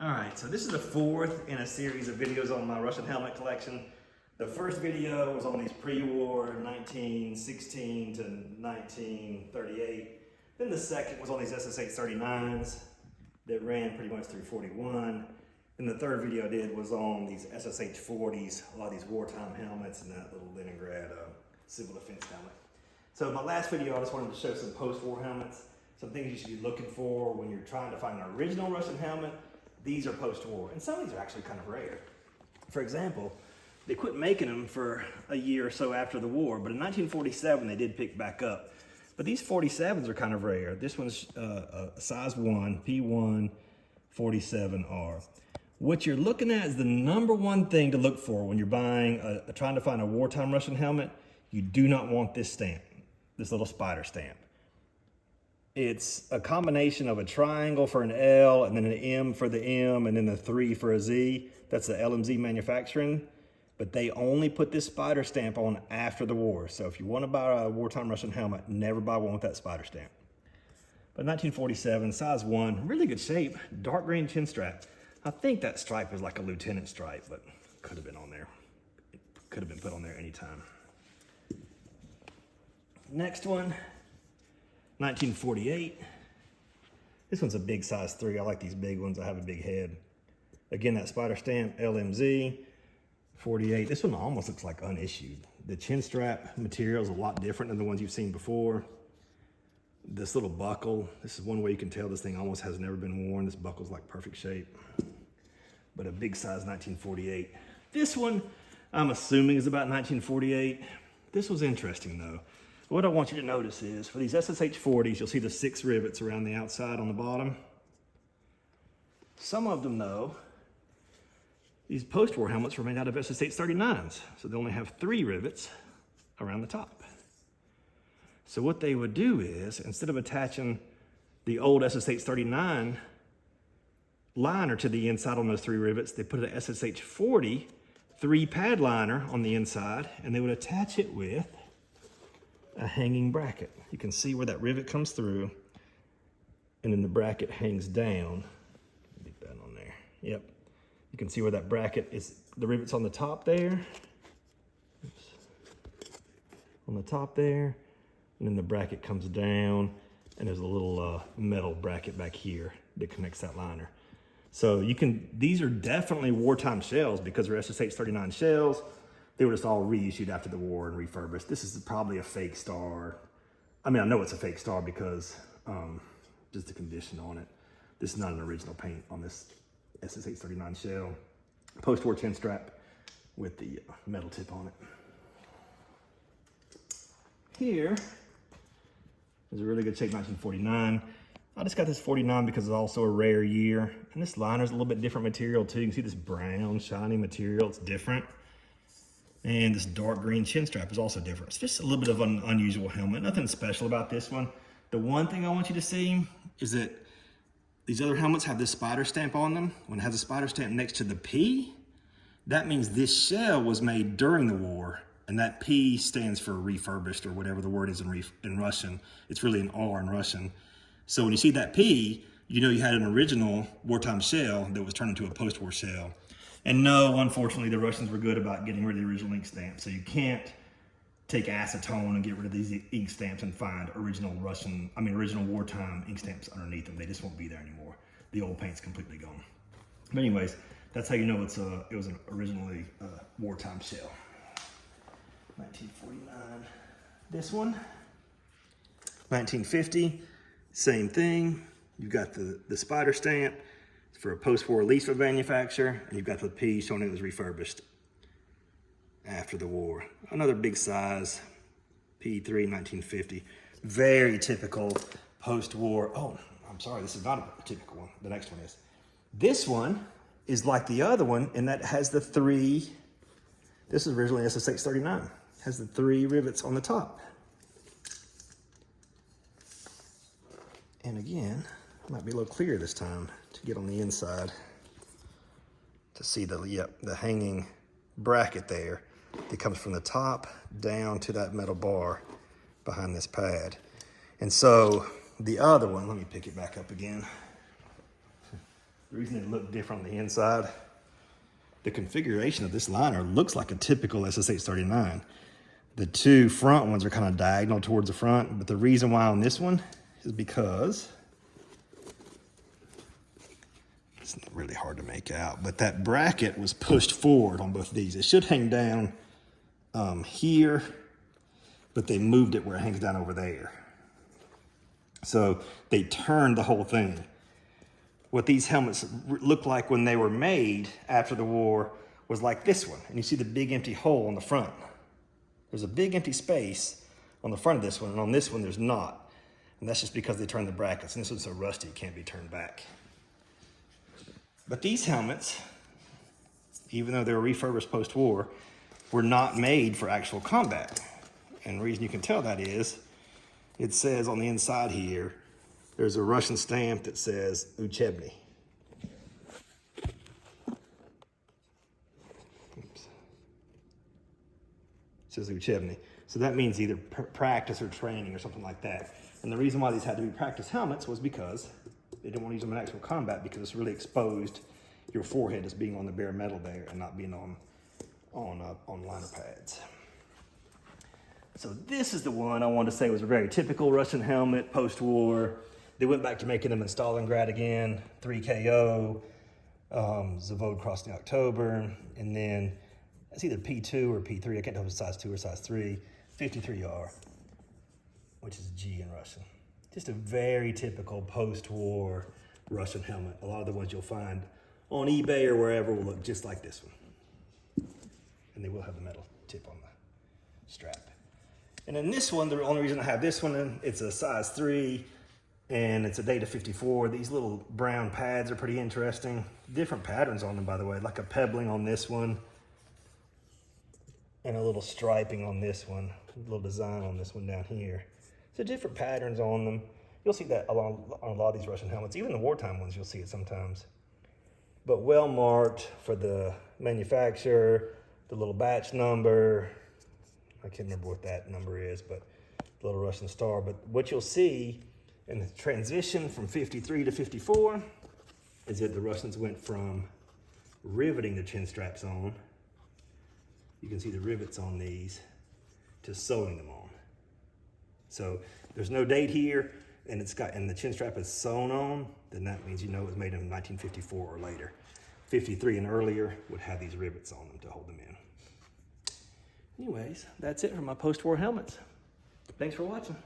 All right, so this is the fourth in a series of videos on my Russian helmet collection. The first video was on these pre-war 1916 to 1938. Then the second was on these SSH-39s that ran pretty much through 41. And the third video I did was on these SSH-40s, a lot of these wartime helmets and that little Leningrad civil defense helmet. So in my last video, I just wanted to show some post-war helmets, some things you should be looking for when you're trying to find an original Russian helmet. These are post-war, and some of these are actually kind of rare. For example, they quit making them for a year or so after the war, but in 1947 they did pick back up. But these 47s are kind of rare. This one's a size 1, P1 47R. What you're looking at is the number one thing to look for when you're buying, trying to find a wartime Russian helmet. You do not want this stamp, this little spider stamp. It's a combination of a triangle for an L and then an M for the M and then the 3 for a Z. That's the LMZ manufacturing. But they only put this spider stamp on after the war. So if you want to buy a wartime Russian helmet, never buy one with that spider stamp. But 1947, size 1, really good shape, dark green chin strap. I think that stripe is like a lieutenant stripe, but could have been on there. It could have been put on there anytime. Next one. 1948. This one's a big size 3. I like these big ones. I have a big head. Again, that spider stamp, LMZ. 48. This one almost looks like unissued. The chin strap material is a lot different than the ones you've seen before. This little buckle, this is one way you can tell this thing almost has never been worn. This buckle's like perfect shape. But a big size 1948. This one, I'm assuming is about 1948. This was interesting though. What I want you to notice is, for these SSH-40s, you'll see the 6 rivets around the outside on the bottom. Some of them, though, these post-war helmets were made out of SSH-39s, so they only have 3 rivets around the top. So what they would do is, instead of attaching the old SSH-39 liner to the inside on those 3 rivets, they put an SSH-40 3-pad liner on the inside, and they would attach it with a hanging bracket. You can see where that rivet comes through, and then the bracket hangs down. Get that on there. Yep. You can see where that bracket is. The rivet's on the top there. Oops. On the top there, and then the bracket comes down, and there's a little metal bracket back here that connects that liner. So you can. These are definitely wartime shells because they're SSH-39 shells. They were just all reissued after the war and refurbished. This is probably a fake star. I mean, I know it's a fake star because just the condition on it. This is not an original paint on this SSH-39 shell. Post-war chin strap with the metal tip on it. Here is a really good shape 1949. I just got this 49 because it's also a rare year. And this liner's a little bit different material too. You can see this brown, shiny material. It's different. And this dark green chin strap is also different. It's just a little bit of an unusual helmet. Nothing special about this one. The one thing I want you to see is that these other helmets have this spider stamp on them. When it has a spider stamp next to the P, that means this shell was made during the war, and that P stands for refurbished or whatever the word is in Russian. It's really an R in Russian. So when you see that P, you know you had an original wartime shell that was turned into a post-war shell. And no, unfortunately, the Russians were good about getting rid of the original ink stamps. So you can't take acetone and get rid of these ink stamps and find original wartime ink stamps underneath them. They just won't be there anymore. The old paint's completely gone. But anyways, that's how you know it was an originally wartime shell. 1949. This one, 1950, same thing. You've got the spider stamp. For a post-war lease manufacturer, and you've got the P showing it was refurbished after the war. Another big size, P3 1950. Very typical post-war. Oh, I'm sorry, this is not a typical one. The next one is. This one is like the other one in that it has the 3, this is originally SSH-39, has the 3 rivets on the top. And again, might be a little clearer this time to get on the inside to see the hanging bracket there that comes from the top down to that metal bar behind this pad. And so the other one, let me pick it back up again. The reason they look different on the inside, the configuration of this liner looks like a typical SSH-39. The two front ones are kind of diagonal towards the front, but the reason why on this one is because it's really hard to make out, but that bracket was pushed forward on both of these. It should hang down here, but they moved it where it hangs down over there. So they turned the whole thing. What these helmets looked like when they were made after the war was like this one. And you see the big empty hole on the front. There's a big empty space on the front of this one, and on this one there's not. And that's just because they turned the brackets, and this one's so rusty it can't be turned back. But these helmets, even though they were refurbished post-war, were not made for actual combat. And the reason you can tell that is, it says on the inside here, there's a Russian stamp that says Uchebny. Oops. It says Uchebny. So that means either practice or training or something like that. And the reason why these had to be practice helmets was because they didn't want to use them in actual combat, because it's really exposed your forehead as being on the bare metal there and not being on liner pads. So this is the one I wanted to say was a very typical Russian helmet post-war. They went back to making them in Stalingrad again, 3KO, Zavod Krasny October, and then it's either P2 or P3, I can't tell if it's size 2 or size 3, 53R, which is G in Russian. Just a very typical post-war Russian helmet. A lot of the ones you'll find on eBay or wherever will look just like this one. And they will have a metal tip on the strap. And then this one, the only reason I have this one, it's a size 3 and it's a Data 54. These little brown pads are pretty interesting. Different patterns on them, by the way, like a pebbling on this one and a little striping on this one, a little design on this one down here. So different patterns on them. You'll see that on a lot of these Russian helmets. Even the wartime ones, you'll see it sometimes. But well marked for the manufacturer, the little batch number. I can't remember what that number is, but the little Russian star. But what you'll see in the transition from 53 to 54 is that the Russians went from riveting the chin straps on. You can see the rivets on these, to sewing them on. So there's no date here, and the chin strap is sewn on, then that means you know it was made in 1954 or later. 53 and earlier would have these rivets on them to hold them in. Anyways, that's it for my post-war helmets. Thanks for watching.